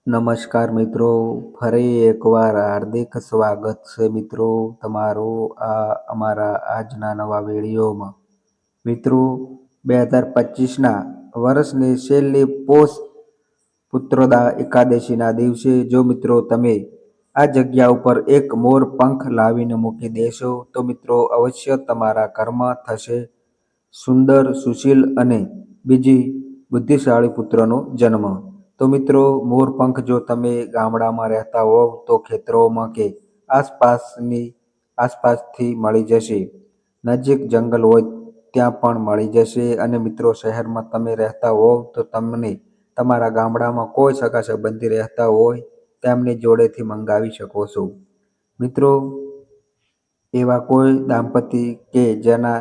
નમસ્કાર મિત્રો, ફરી એકવાર હાર્દિક સ્વાગત છે મિત્રો તમારું અમારા આજના નવા વિડીયોમાં. મિત્રો, 2025ના વર્ષની છેલ્લી પોષ પુત્રોદા એકાદશીના દિવસે જો મિત્રો તમે આ જગ્યા ઉપર એક મોર પંખ લાવીને મૂકી દેશો તો મિત્રો અવશ્ય તમારા ઘરમાં થશે સુંદર, સુશીલ અને બીજી બુદ્ધિશાળી પુત્રનો જન્મ. તો મિત્રો, મોરપંખ જો તમે ગામડામાં રહેતા હોવ તો ખેતરોમાં કે આસપાસથી મળી જશે. નજીક જંગલ હોય ત્યાં પણ મળી જશે. અને મિત્રો, શહેરમાં તમે રહેતા હોવ તો તમને તમારા ગામડામાં કોઈ સગા સંબંધી રહેતા હોય તેમની જોડેથી મંગાવી શકો છો. મિત્રો, એવા કોઈ દાંપતી કે જેના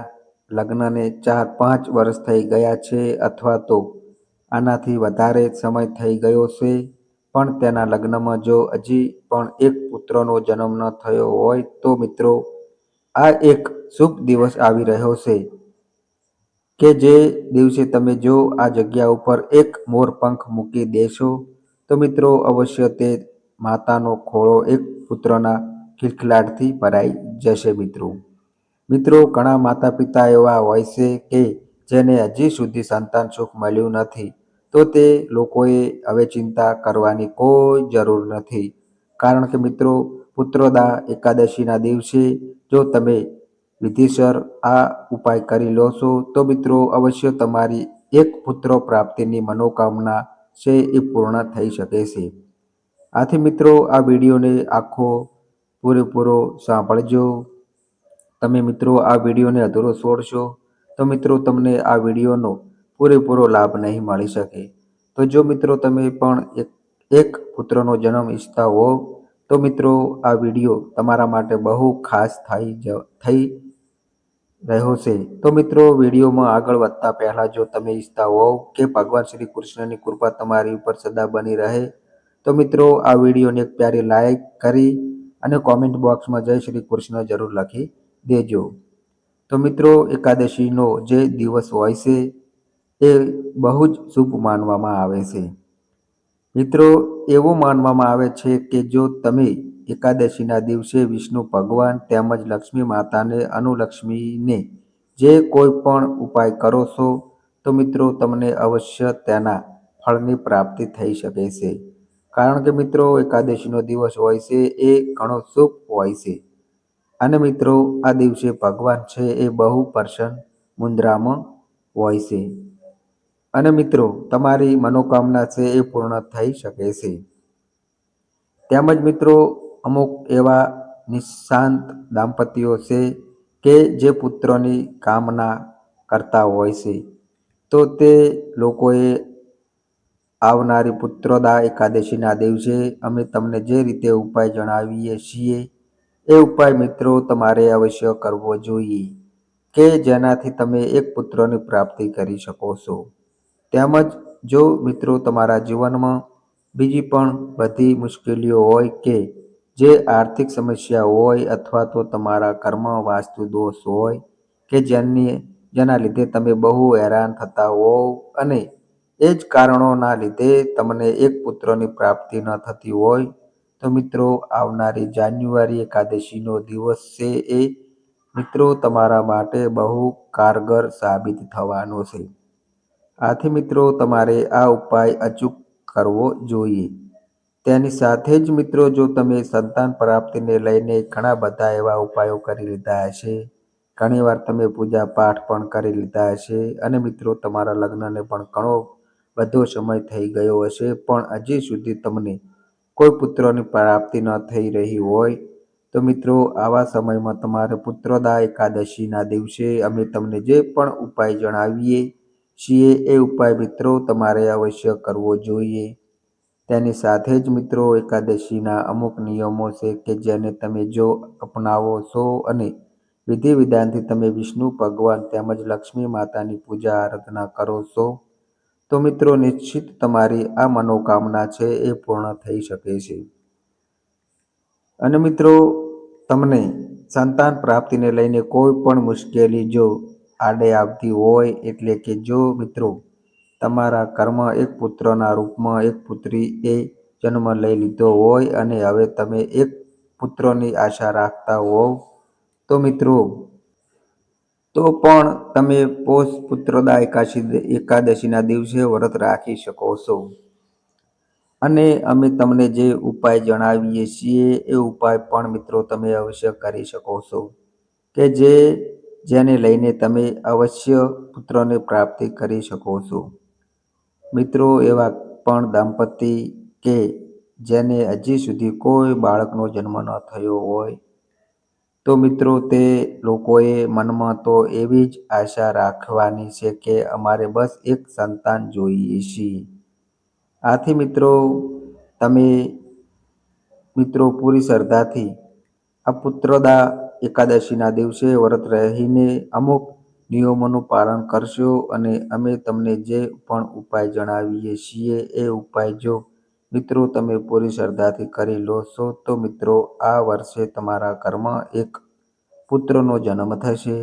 લગ્નને 4-5 વર્ષ થઈ ગયા છે અથવા તો આનાથી વધારે સમય થઈ ગયો છે પણ તેના લગ્નમાં જો હજી પણ એક પુત્રનો જન્મ ન થયો હોય તો મિત્રો આ એક શુભ દિવસ આવી રહ્યો છે કે જે દિવસે તમે જો આ જગ્યા ઉપર એક મોરપંખ મૂકી દેશો તો મિત્રો અવશ્ય તે માતાનો ખોળો એક પુત્રના ખિલખિલાટથી ભરાઈ જશે. મિત્રો, ઘણા માતા પિતા એવા હોય છે કે જેને હજી સુધી સંતાન સુખ મળ્યું નથી, તો તે લોકોએ હવે ચિંતા કરવાની કોઈ જરૂર નથી. કારણ કે મિત્રો, પુત્રોદા એકાદશીના દિવસે જો તમે વિધિસર આ ઉપાય કરી લો છો તો મિત્રો અવશ્ય તમારી એક પુત્ર પ્રાપ્તિની મનોકામના છે એ પૂર્ણ થઈ શકે છે. આથી મિત્રો, આ વિડીયોને આખો પૂરેપૂરો સાંભળજો. તમે મિત્રો આ વિડીયોને અધૂરો છોડશો તો મિત્રો તમને આ વિડીયોનો પૂરેપૂરો લાભ નહીં મળી શકે. તો જો મિત્રો તમે પણ એક પુત્રનો જન્મ ઈચ્છતા હો તો મિત્રો આ વિડીયો તમારા માટે બહુ ખાસ થઈ રહ્યો છે. તો મિત્રો, વિડીયોમાં આગળ વધતા પહેલાં જો તમે ઈચ્છતા હોવ કે ભગવાન શ્રી કૃષ્ણની કૃપા તમારી ઉપર સદા બની રહે તો મિત્રો આ વિડીયોને એક પ્યારી લાઈક કરી અને કોમેન્ટ બોક્સમાં જય શ્રી કૃષ્ણ જરૂર લખી દેજો. તો મિત્રો, એકાદશીનો જે દિવસ હોય છે એ બહુ જ શુભ માનવામાં આવે છે. મિત્રો, એવું માનવામાં આવે છે કે જો તમે એકાદશીના દિવસે વિષ્ણુ ભગવાન તેમજ લક્ષ્મી માતાને અનુલક્ષ્મીને જે કોઈ પણ ઉપાય કરો છો તો મિત્રો તમને અવશ્ય તેના ફળની પ્રાપ્તિ થઈ શકે છે. કારણ કે મિત્રો, એકાદશીનો દિવસ હોય છે એ ઘણો શુભ હોય છે. અને મિત્રો, આ દિવસે ભગવાન છે એ બહુ પ્રસન્ન મુદ્રામાં હોય છે અને મિત્રો તમારી મનોકામના છે એ પૂર્ણ થઈ શકે છે. તેમજ મિત્રો, અમુક એવા નિશાંત દાંપતીઓ છે કે જે પુત્રની કામના કરતા હોય છે તો તે લોકોએ આવનારી પુત્રોદા એકાદશીના દિવસે અમે તમને જે રીતે ઉપાય જણાવીએ છીએ એ ઉપાય મિત્રો તમારે અવશ્ય કરવો જોઈએ કે જેનાથી તમે એક પુત્રની પ્રાપ્તિ કરી શકો છો. તેમજ જો મિત્રો તમારા જીવનમાં બીજી પણ બધી મુશ્કેલીઓ હોય કે જે આર્થિક સમસ્યા હોય અથવા તો તમારા ઘરમાં વાસ્તુ દોષ હોય કે જેના લીધે તમે બહુ હેરાન થતા હોવ અને એ જ કારણોના લીધે તમને એક પુત્રની પ્રાપ્તિ ન થતી હોય તો મિત્રો આવનારી જાન્યુઆરી એકાદશીનો દિવસ છે એ મિત્રો તમારા માટે બહુ કારગર સાબિત થવાનો છે. આથી મિત્રો તમારે આ ઉપાય અચૂક કરવો જોઈએ. તેની સાથે જ મિત્રો જો તમે સંતાન પ્રાપ્તિને લઈને ઘણા બધા એવા ઉપાયો કરી લીધા હશે, ઘણીવાર તમે પૂજા પાઠ પણ કરી લીધા હશે અને મિત્રો તમારા લગ્નને પણ ઘણો બધો સમય થઈ ગયો હશે પણ હજી સુધી તમને કોઈ પુત્રની પ્રાપ્તિ ન થઈ રહી હોય તો મિત્રો આવા સમયમાં તમારે પુત્રોદા એકાદશીના દિવસે અમે તમને જે પણ ઉપાય જણાવીએ છીએ એ ઉપાય મિત્રો તમારે અવશ્ય કરવો જોઈએ. તેની સાથે જ મિત્રો એકાદશીના અમુક નિયમો છે કે જેને તમે જો અપનાવો છો અને વિધિ વિધાનથી તમે વિષ્ણુ ભગવાન તેમજ લક્ષ્મી માતાની પૂજા આરાધના કરો છો તો મિત્રો નિશ્ચિત તમારી આ મનોકામના છે એ પૂર્ણ થઈ શકે છે. અને મિત્રો તમને સંતાન પ્રાપ્તિને લઈને કોઈ પણ મુશ્કેલી જો આડે આવતી હોય એટલે કે જો મિત્રો તમારા ઘરમાં એક પુત્રના રૂપમાં એક પુત્રી એ જન્મ લઈ લીધો હોય અને હવે તમે એક પુત્રની આશા રાખતા હોવ તો મિત્રો તો પણ તમે પોષ પુત્રદા એકાદશીના દિવસે વ્રત રાખી શકો છો. અને અમે તમને જે ઉપાય જણાવીએ છીએ એ ઉપાય પણ મિત્રો તમે અવશ્ય કરી શકો છો કે જેને લઈને તમે અવશ્ય પુત્રની પ્રાપ્તિ કરી શકો છો. મિત્રો એવા પણ દંપતી કે જેને હજી સુધી કોઈ બાળકનો જન્મ ન થયો હોય તો મિત્રો તે લોકોએ મનમાં તો એવી જ આશા રાખવાની છે કે અમારે બસ એક સંતાન જોઈએ છીએ. આથી તમે મિત્રો પૂરી શ્રદ્ધાથી આ પુત્રદા એકાદશીના દિવસે વ્રત રહીને અમુક નિયમોનું પાલન કરશો અને અમે તમને જે પણ ઉપાય જણાવીએ છીએ એ ઉપાય જો મિત્રો તમે પૂરી શ્રદ્ધાથી કરી લો છો તો મિત્રો આ વર્ષે તમારા ઘરમાં એક પુત્રનો જન્મ થશે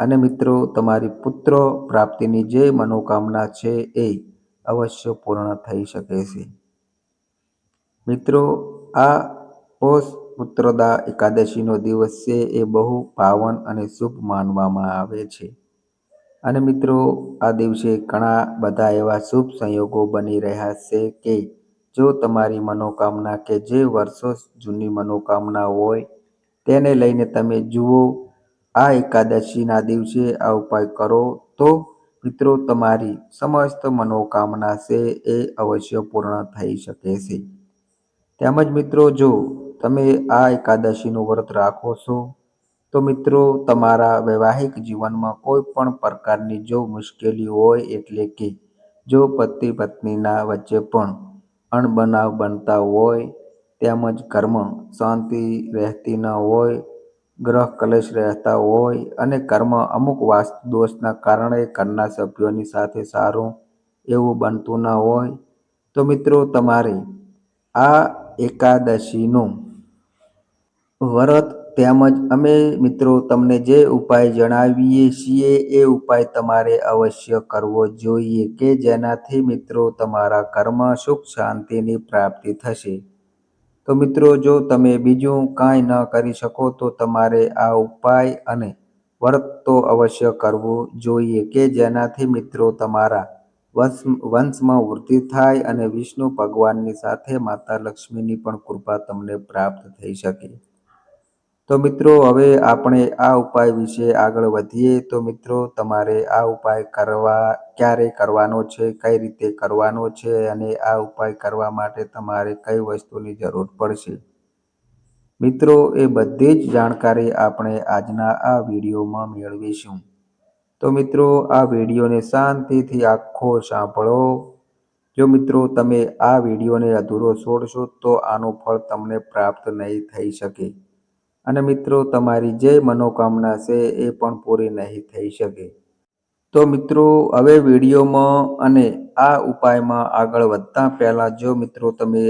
અને મિત્રો તમારી પુત્ર પ્રાપ્તિની જે મનોકામના છે એ અવશ્ય પૂર્ણ થઈ શકે છે. મિત્રો આ પોષ પુત્રદા એકાદશીનો દિવસ છે એ બહુ પાવન અને શુભ માનવામાં આવે છે અને મિત્રો આ દિવસે ઘણા બધા એવા શુભ સંયોગો બની રહ્યા છે કે જો તમારી મનોકામના કે જે વર્ષો જૂની મનોકામના હોય તેને લઈને તમે જુઓ આ એકાદશીના દિવસે આ ઉપાય કરો તો મિત્રો તમારી સમસ્ત મનોકામના છે એ અવશ્ય પૂર્ણ થઈ શકે છે. તેમજ મિત્રો જો તમે આ એકાદશીનું વ્રત રાખો છો તો મિત્રો તમારા વૈવાહિક જીવનમાં કોઈ પણ પ્રકારની જો મુશ્કેલી હોય એટલે કે જો પતિ પત્નીના વચ્ચે પણ અણબનાવ બનતા હોય તેમજ ઘરમાં શાંતિ રહેતી ન હોય, ગ્રહ કલેશ રહેતા હોય અને ઘરમાં અમુક વાસ્તુ દોષના કારણે ઘરના સભ્યોની સાથે સારું એવું બનતું ન હોય તો મિત્રો તમારે આ એકાદશીનું વ્રત તેમજ અમે મિત્રો તમને જે ઉપાય જણાવીએ છીએ એ ઉપાય તમારે અવશ્ય કરવો જોઈએ કે જેનાથી મિત્રો તમારા ઘરમાં સુખ શાંતિની પ્રાપ્તિ થશે. તો મિત્રો જો તમે બીજું કાંઈ ન કરી શકો તો તમારે આ ઉપાય અને વ્રત તો અવશ્ય કરવું જોઈએ કે જેનાથી મિત્રો તમારા વંશમાં વૃદ્ધિ થાય અને વિષ્ણુ ભગવાનની સાથે માતા લક્ષ્મીની પણ કૃપા તમને પ્રાપ્ત થઈ શકે. તો મિત્રો હવે આપણે આ ઉપાય વિશે આગળ વધીએ. તો મિત્રો તમારે આ ઉપાય ક્યારે કરવાનો છે, કઈ રીતે કરવાનો છે અને આ ઉપાય કરવા માટે તમારે કઈ વસ્તુની જરૂર પડશે મિત્રો એ બધી જ જાણકારી આપણે આજના આ વિડીયોમાં મેળવીશું. તો મિત્રો આ વિડીયોને શાંતિથી આખો સાંભળો. જો મિત્રો તમે આ વિડીયોને અધૂરો છોડશો તો આનું ફળ તમને પ્રાપ્ત નહીં થઈ શકે અને મિત્રો તમારી જે મનોકામના છે એ પણ પૂરી નહીં થઈ શકે. તો મિત્રો હવે વિડીયોમાં અને આ ઉપાયમાં આગળ વધતા પહેલાં જો મિત્રો તમે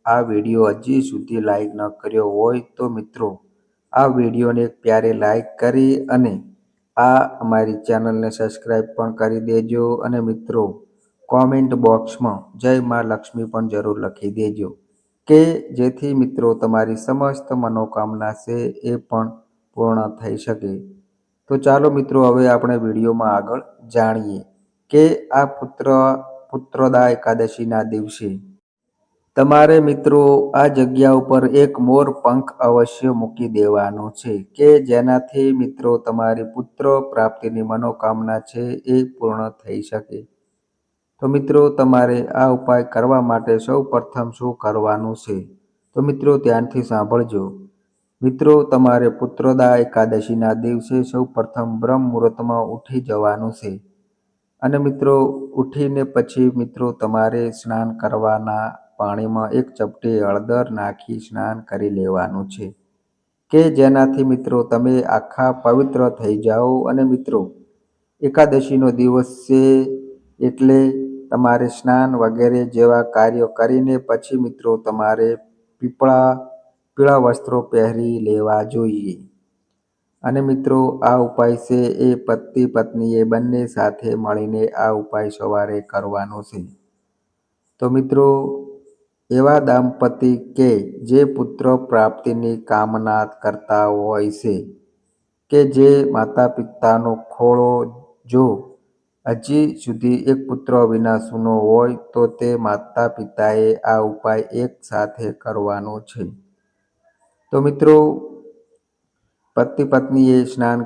આ વિડીયો હજી સુધી લાઈક ન કર્યો હોય તો મિત્રો આ વિડીયોને એક પ્યારે લાઈક કરી અને આ અમારી ચેનલને સબસ્ક્રાઈબ પણ કરી દેજો અને મિત્રો કોમેન્ટ બોક્સમાં જય માં લક્ષ્મી પણ જરૂર લખી દેજો કે જેથી મિત્રો તમારી સમસ્ત મનોકામના છે એ પણ પૂર્ણ થઈ શકે. તો ચાલો મિત્રો હવે આપણે વિડીયોમાં આગળ જાણીએ કે આ પુત્રદા એકાદશીના દિવસે તમારે મિત્રો આ જગ્યા ઉપર એક મોર પંખ અવશ્ય મૂકી દેવાનો છે કે જેનાથી મિત્રો તમારી પુત્ર પ્રાપ્તિની મનોકામના છે એ પૂર્ણ થઈ શકે. તો મિત્રો તમારે આ ઉપાય કરવા માટે સૌ પ્રથમ શું કરવાનું છે તો મિત્રો ધ્યાનથી સાંભળજો. મિત્રો તમારે પુત્રદા એકાદશીના દિવસે સૌ પ્રથમ બ્રહ્મ મુહૂર્તમાં ઉઠી જવાનું છે અને મિત્રો ઉઠીને પછી મિત્રો તમારે સ્નાન કરવાના પાણીમાં એક ચપટી હળદર નાખી સ્નાન કરી લેવાનું છે કે જેનાથી મિત્રો તમે આખા પવિત્ર થઈ જાઓ અને મિત્રો એકાદશીનો દિવસ છે એટલે તમારે સ્નાન વગેરે જેવા કાર્યો કરીને પછી મિત્રો તમારે પીળા વસ્ત્રો પહેરી લેવા જોઈએ અને મિત્રો આ ઉપાય છે એ પતિ પત્નીએ બંને સાથે મળીને આ ઉપાય સવારે કરવાનો છે. તો મિત્રો એવા દાંપતી કે જે પુત્ર પ્રાપ્તિની કામના કરતા હોય છે, કે જે માતા પિતાનો ખોળો જો હજી સુધી એક પુત્ર વિના સૂનો હોય તો તે માતા પિતાએ આ ઉપાય એક સાથે કરવાનો છે. તો મિત્રો, પતિ પત્નીએ સ્નાન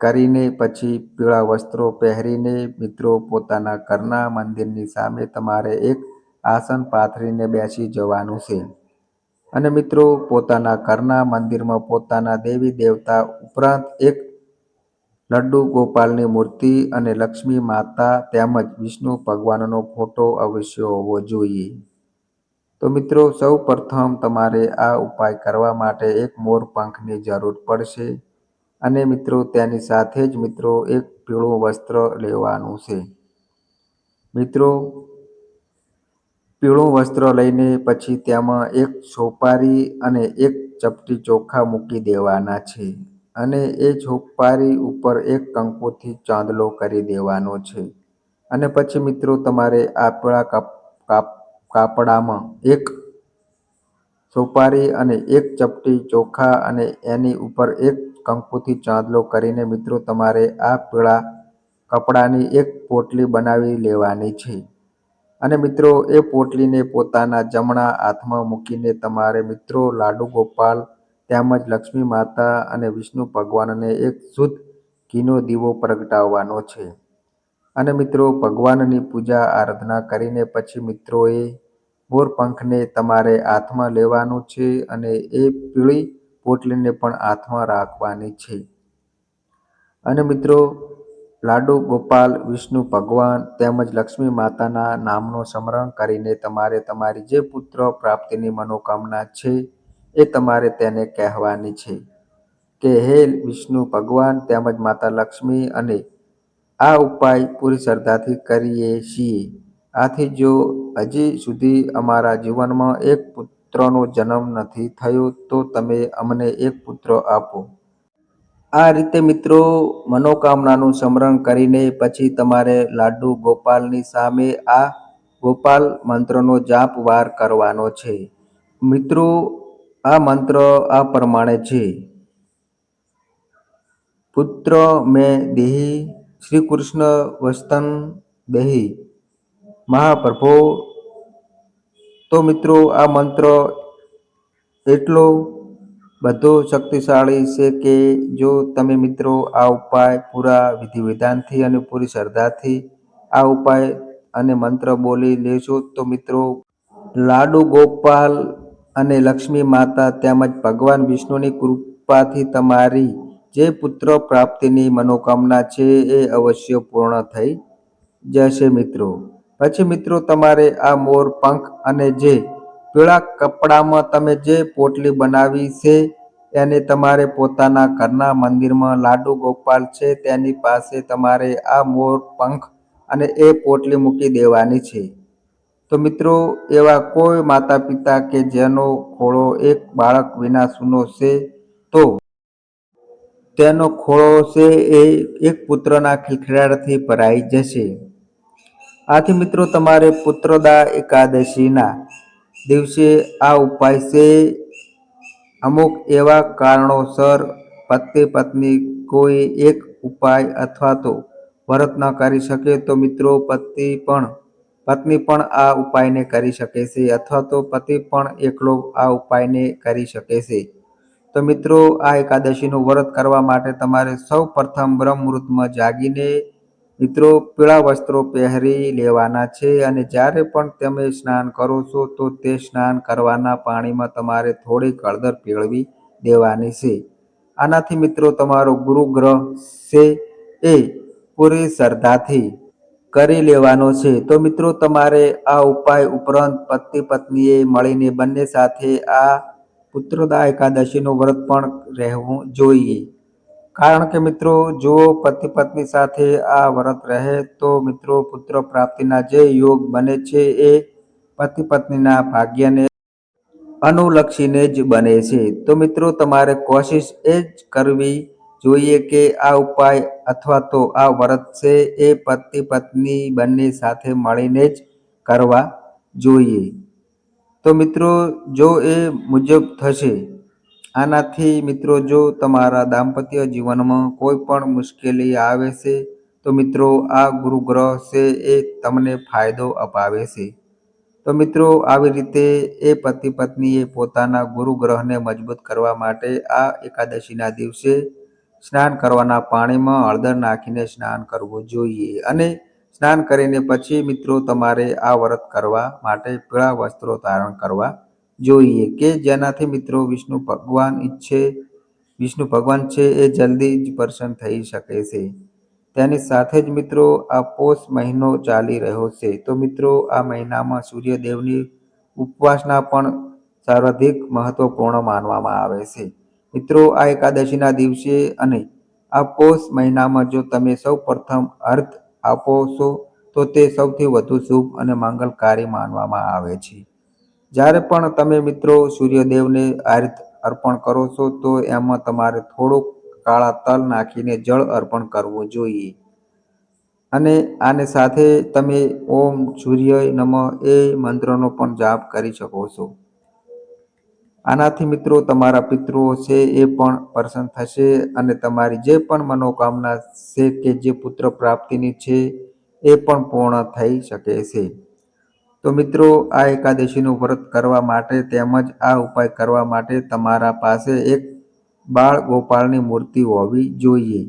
કરીને પછી પીળા વસ્ત્રો પહેરીને મિત્રો પોતાના ઘરના મંદિરની સામે તમારે એક આસન પાથરીને બેસી જવાનું છે. અને મિત્રો પોતાના ઘરના મંદિરમાં પોતાના દેવી દેવતા ઉપરાંત એક લડ્ડુ ગોપાલની મૂર્તિ અને લક્ષ્મી માતા તેમજ વિષ્ણુ ભગવાનનો ફોટો અવશ્ય હોવો જોઈએ. તો મિત્રો, સૌ પ્રથમ તમારે આ ઉપાય કરવા માટે એક મોરપંખની જરૂર પડશે. અને મિત્રો તેની સાથે જ મિત્રો એક પીળું વસ્ત્ર લેવાનું છે. મિત્રો પીળું વસ્ત્ર લઈને પછી તેમાં એક સોપારી અને એક ચપટી ચોખા મૂકી દેવાના છે. અને એ સોપારી ઉપર એક કંકુથી ચાંદલો કરી દેવાનો છે. અને પછી મિત્રો તમારે આ પીળા કાપડામાં એક સોપારી અને એક ચપટી ચોખા અને એની ઉપર એક કંકુથી ચાંદલો કરીને મિત્રો તમારે આ પીળા કપડાની એક પોટલી બનાવી લેવાની છે. અને મિત્રો એ પોટલીને પોતાના જમણા હાથમાં મૂકીને તમારે મિત્રો લાડુ ગોપાલ તેમજ લક્ષ્મી માતા અને વિષ્ણુ ભગવાનને એક શુદ્ધ ઘીનો દીવો પ્રગટાવવાનો છે. અને મિત્રો ભગવાનની પૂજા આરાધના કરીને પછી મિત્રોએ મોરપંખને તમારે હાથમાં લેવાનું છે અને એ પીળી પોટલીને પણ હાથમાં રાખવાની છે. અને મિત્રો લાડુ ગોપાલ, વિષ્ણુ ભગવાન તેમજ લક્ષ્મી માતાના નામનો સ્મરણ કરીને તમારે તમારી જે પુત્ર પ્રાપ્તિની મનોકામના છે એ તમારે તેને કહેવાની છે કે હે વિષ્ણુ ભગવાન તેમજ માતા લક્ષ્મી, અને આ ઉપાય પૂરી શ્રદ્ધાથી કરીએ છીએ. આથી જો હજી સુધી અમારા જીવનમાં એક પુત્રનો જન્મ નથી થયો તો તમે અમને એક પુત્ર આપો. આ રીતે મિત્રો મનોકામનાનું સ્મરણ કરીને પછી તમારે લાડુ ગોપાલની સામે આ ગોપાલ મંત્રનો જાપ વાર કરવાનો છે. મિત્રો આ મંત્ર આ પ્રમાણે છે: પુત્ર મેં દેહી, શ્રી કૃષ્ણ વસ્તન દેહી, મહાપ્રભો. તો મિત્રો આ મંત્ર એટલો બધો શક્તિશાળી છે કે જો તમે મિત્રો આ ઉપાય પૂરા વિધિ વિધાનથી અને પૂરી શ્રદ્ધાથી આ ઉપાય અને મંત્ર બોલી લેશો તો મિત્રો લાડુ ગોપાલ અને લક્ષ્મી માતા તેમજ ભગવાન વિષ્ણુની કૃપાથી તમારી જે પુત્ર પ્રાપ્તિની મનોકામના છે એ અવશ્ય પૂર્ણ થઈ જશે મિત્રો. પછી મિત્રો તમારે આ મોર પંખ અને જે પીળા કપડામાં તમે જે પોટલી બનાવી છે એને તમારે પોતાના ઘરના મંદિરમાં લાડુ ગોપાલ છે તેની પાસે તમારે આ મોર પંખ અને એ પોટલી મૂકી દેવાની છે. તો મિત્રો એવા કોઈ માતા પિતા કે જેનો ખોળો એક બાળક વિના સૂનો છે તો તેનો ખોળો છે એ એક પુત્રના ખિલખિલાટથી ભરાઈ જશે. આથી મિત્રો તમારે પુત્રદા એકાદશીના દિવસે આ ઉપાય છે. અમુક એવા કારણોસર પતિ પત્ની કોઈ એક ઉપાય અથવા તો વ્રત ન કરી શકે તો મિત્રો પત્ની પણ આ ઉપાયને કરી શકે છે અથવા તો પતિ પણ એકલો આ ઉપાયને કરી શકે છે. તો મિત્રો આ એકાદશીનું વ્રત કરવા માટે તમારે સૌ પ્રથમ બ્રહ્મ મુહૂર્તમાં જાગીને મિત્રો પીળા વસ્ત્રો પહેરી લેવાના છે. અને જ્યારે પણ તમે સ્નાન કરો છો તો તે સ્નાન કરવાના પાણીમાં તમારે થોડીક હળદર ભેળવી દેવાની છે. આનાથી મિત્રો તમારો ગુરુ ગ્રહ છે એ પૂરી શ્રદ્ધાથી કરી લેવાનો છે. તો મિત્રો તમારે આ ઉપાય ઉપરાંત પતિ પત્નીએ મળીને બંને સાથે આ પુત્રદા એકાદશીનું વ્રત પણ રહેવું જોઈએ. કારણ કે મિત્રો જો પતિ પત્ની સાથે આ વ્રત રહે તો મિત્રો પુત્ર પ્રાપ્તિના જે યોગ બને છે એ પતિ પત્નીના ભાગ્યને અનુલક્ષીને જ બને છે. તો મિત્રો તમારે કોશિશ એ જ કરવી જોઈએ કે આ ઉપાય અથવા તો આ વ્રત છે એ પતિ પત્ની બંને સાથે મળીને જ કરવા જોઈએ. તો મિત્રો જો એ મુજબ થશે, આનાથી મિત્રો જો તમારા દાંપત્ય જીવનમાં કોઈ પણ મુશ્કેલી આવે છે તો મિત્રો આ ગુરુ ગ્રહ છે એ તમને ફાયદો અપાવે છે. તો મિત્રો આવી રીતે એ પતિ પત્નીએ પોતાના ગુરુ ગ્રહને મજબૂત કરવા માટે આ એકાદશીના દિવસે સ્નાન કરવાના પાણીમાં હળદર નાખીને સ્નાન કરવું જોઈએ. અને સ્નાન કરીને પછી મિત્રો તમારે આ વ્રત કરવા માટે પીળા વસ્ત્રો ધારણ કરવા જોઈએ કે જેનાથી મિત્રો વિષ્ણુ ભગવાન છે એ જલ્દી જ પ્રસન્ન થઈ શકે છે. તેની સાથે જ મિત્રો આ પોષ મહિનો ચાલી રહ્યો છે, તો મિત્રો આ મહિનામાં સૂર્યદેવની ઉપવાસના પણ સર્વાધિક મહત્વપૂર્ણ માનવામાં આવે છે. મિત્રો આ એકાદશીના દિવસે અને આ પોષ મહિનામાં જો તમે સૌ પ્રથમ અર્થ આપો છો તો તે સૌથી વધુ શુભ અને મંગલકારી માનવામાં આવે છે. જ્યારે પણ તમે મિત્રો સૂર્યદેવને અર્થ અર્પણ કરો છો તો એમાં તમારે થોડુંક કાળા તલ નાખીને જળ અર્પણ કરવું જોઈએ. અને આને સાથે તમે ઓમ સૂર્ય નમઃ એ મંત્રનો પણ જાપ કરી શકો છો. આનાથી મિત્રો તમારા પિતૃઓ છે એ પણ પ્રસન્ન થશે અને તમારી જે પણ મનોકામના છે કે જે પુત્ર પ્રાપ્તિની છે એ પણ પૂર્ણ થઈ શકે છે. તો મિત્રો આ એકાદશીનું વ્રત કરવા માટે તેમજ આ ઉપાય કરવા માટે તમારા પાસે એક બાળ ગોપાળની મૂર્તિ હોવી જોઈએ.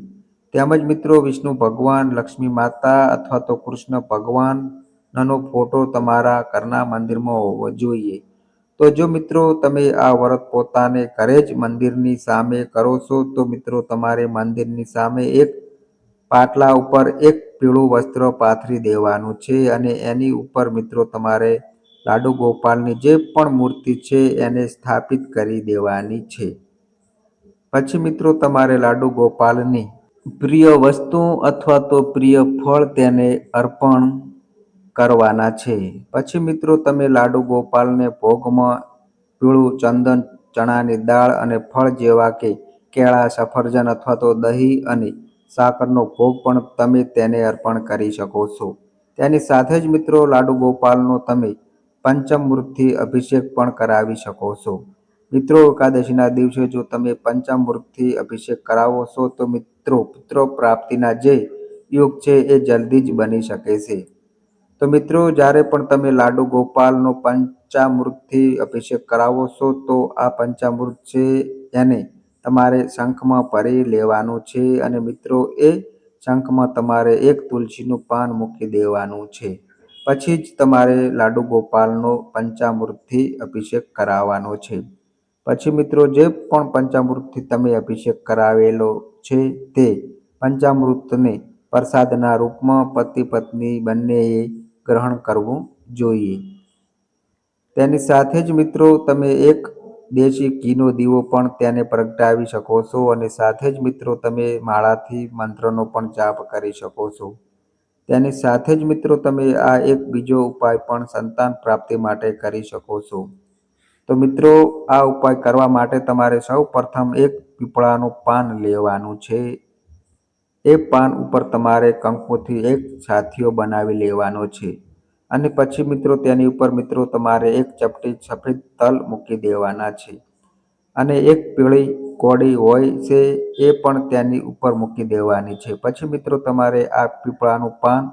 તેમજ મિત્રો વિષ્ણુ ભગવાન, લક્ષ્મી માતા અથવા તો કૃષ્ણ ભગવાનનો ફોટો તમારા ઘરના મંદિરમાં હોવો જોઈએ. તો જો મિત્રો તમે આ વ્રત પોતાને ઘરે જ મંદિરની સામે કરો છો તો મિત્રો તમારે મંદિરની સામે એક પાટલા ઉપર એક પીળું વસ્ત્ર પાથરી દેવાનું છે અને એની ઉપર મિત્રો તમારે લાડુ ગોપાલની જે પણ મૂર્તિ છે એને સ્થાપિત કરી દેવાની છે. પછી મિત્રો તમારે લાડુ ગોપાલની પ્રિય વસ્તુ અથવા તો પ્રિય ફળ તેને અર્પણ કરવાના છે. પછી મિત્રો તમે લાડુ ગોપાલને ભોગમાં પીળું ચંદન, ચણાની દાળ અને ફળ જેવા કે કેળા, સફરજન અથવા તો દહીં અને સાકરનો ભોગ પણ તમે તેને અર્પણ કરી શકો છો. તેની સાથે જ મિત્રો લાડુ ગોપાલનો તમે પંચામૃતથી અભિષેક પણ કરાવી શકો છો. મિત્રો એકાદશીના દિવસે જો તમે પંચામૃતથી અભિષેક કરાવો છો તો મિત્રો પુત્ર પ્રાપ્તિના જે યોગ છે એ જલ્દી જ બની શકે છે. તો મિત્રો જ્યારે પણ તમે લાડુ ગોપાલનો પંચામૃતથી અભિષેક કરાવો છો તો આ પંચામૃત છે એને તમારે શંખમાં ભરી લેવાનું છે અને મિત્રો એ શંખમાં તમારે એક તુલસીનું પાન મૂકી દેવાનું છે. પછી જ તમારે લાડુ ગોપાલનો પંચામૃતથી અભિષેક કરાવવાનો છે. પછી મિત્રો જે પણ પંચામૃતથી તમે અભિષેક કરાવેલો છે તે પંચામૃતને પ્રસાદના રૂપમાં પતિ પત્ની બંનેએ ગ્રહણ કરવું જોઈએ. તેની સાથે જ મિત્રો તમે એક દેશી ઘીનો દીવો પણ તેને પ્રગટાવી શકો છો અને સાથે જ મિત્રો તમે માળાથી મંત્રનો પણ જાપ કરી શકો છો. તેની સાથે જ મિત્રો તમે આ એક બીજો ઉપાય પણ સંતાન પ્રાપ્તિ માટે કરી શકો છો. તો મિત્રો આ ઉપાય કરવા માટે તમારે સૌ પ્રથમ એક પીપળાનું પાન લેવાનું છે. એ પાન ઉપર તમારે કંકુથી એક સાથીઓ બનાવી લેવાનો છે અને પછી મિત્રો તેની ઉપર મિત્રો તમારે એક ચપટી સફેદ તલ મૂકી દેવાના છે અને એક પીળી કોડી હોય છે એ પણ તેની ઉપર મૂકી દેવાની છે. પછી મિત્રો તમારે આ પીપળાનું પાન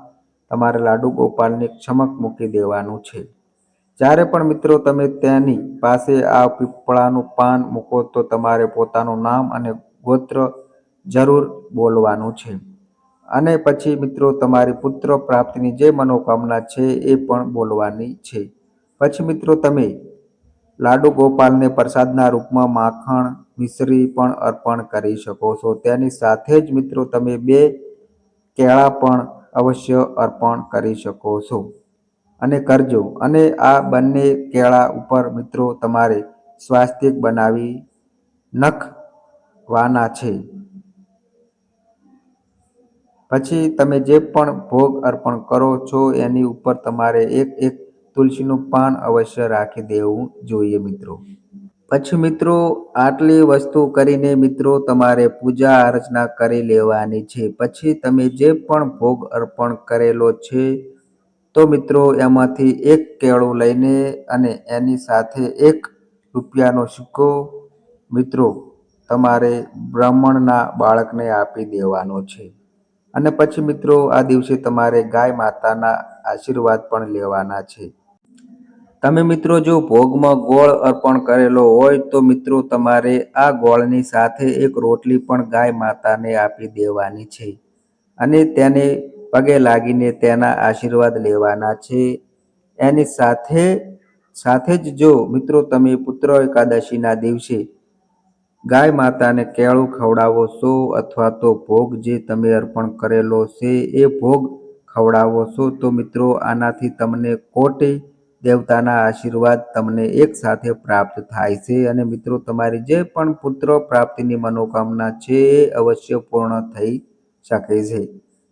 તમારે લાડુ ગોપાલની સમક્ષ મૂકી દેવાનું છે. જ્યારે પણ મિત્રો તમે તેની પાસે આ પીપળાનું પાન મૂકો તો તમારે પોતાનું નામ અને ગોત્ર જરૂર બોલવાનું છે અને પછી મિત્રો તમારી પુત્ર પ્રાપ્તિની જે મનોકામના છે એ પણ બોલવાની છે. પછી મિત્રો તમે લાડુ ગોપાલને પ્રસાદના રૂપમાં માખણ, મિશ્રી પણ અર્પણ કરી શકો છો. તેની સાથે જ મિત્રો તમે 2 કેળા પણ અવશ્ય અર્પણ કરી શકો છો અને કરજો. અને આ બંને કેળા ઉપર મિત્રો તમારે સ્વાસ્તિક બનાવી નખવાના છે. પછી તમે જે પણ ભોગ અર્પણ કરો છો એની ઉપર તમારે એક તુલસીનું પાન અવશ્ય રાખી દેવું જોઈએ મિત્રો. પછી મિત્રો આટલી વસ્તુ કરીને મિત્રો તમારે પૂજા અર્ચના કરી લેવાની છે. પછી તમે જે પણ ભોગ અર્પણ કરેલો છે તો મિત્રો એમાંથી એક કેળું લઈને અને એની સાથે ₹1નો સિક્કો મિત્રો તમારે બ્રાહ્મણના બાળકને આપી દેવાનો છે. અને પછી મિત્રો આ દિવસે તમારે ગાય માતાના આશીર્વાદ પણ લેવાના છે. તમે મિત્રો જો ભોગમાં ગોળ અર્પણ કરેલો હોય તો મિત્રો તમારે આ ગોળની સાથે એક રોટલી પણ ગાય માતાને આપી દેવાની છે અને તેને પગે લાગીને તેના આશીર્વાદ લેવાના છે. એની સાથે જ જો મિત્રો તમે પુત્ર એકાદશીના દિવસે ગાય માતાને કેળું ખવડાવો છો અથવા તો ભોગ જે તમે અર્પણ કરેલો છે એ ભોગ ખવડાવો છો તો મિત્રો આનાથી તમને કોટી દેવતાના આશીર્વાદ તમને એક સાથે પ્રાપ્ત થાય છે અને મિત્રો તમારી જે પણ પુત્ર પ્રાપ્તિની મનોકામના છે એ અવશ્ય પૂર્ણ થઈ શકે છે.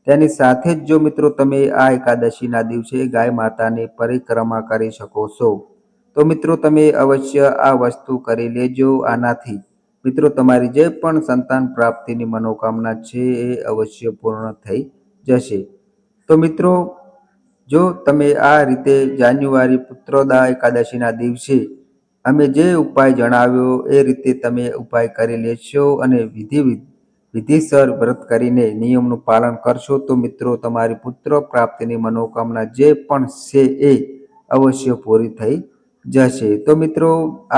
તેની સાથે જ જો મિત્રો તમે આ એકાદશીના દિવસે ગાય માતાની પરિક્રમા કરી શકો છો તો મિત્રો તમે અવશ્ય આ વસ્તુ કરી લેજો. આનાથી મિત્રો તમારી જે પણ સંતાન પ્રાપ્તિની મનોકામના છે એ અવશ્ય પૂર્ણ થઈ જશે. તો મિત્રો જો તમે આ રીતે જાન્યુઆરી પુત્રોદા એકાદશીના દિવસે અમે જે ઉપાય જણાવ્યો એ રીતે તમે ઉપાય કરી લેશો અને વિધિસર વ્રત કરીને નિયમનું પાલન કરશો તો મિત્રો તમારી પુત્ર પ્રાપ્તિની મનોકામના જે પણ છે એ અવશ્ય પૂરી થઈ જશે. તો મિત્રો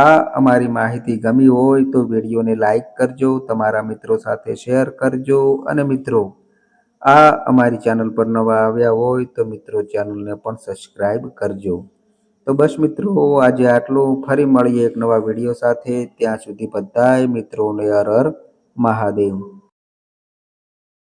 આ અમારી માહિતી ગમી હોય તો વિડીયોને લાઈક કરજો, તમારા મિત્રો સાથે શેર કરજો અને મિત્રો આ અમારી ચેનલ પર નવા આવ્યા હોય તો મિત્રો ચેનલને પણ સબસ્ક્રાઈબ કરજો. તો બસ મિત્રો આજે આટલું. ફરી મળીએ એક નવા વિડીયો સાથે. ત્યાં સુધી બધાય મિત્રોને હર હર મહાદેવ.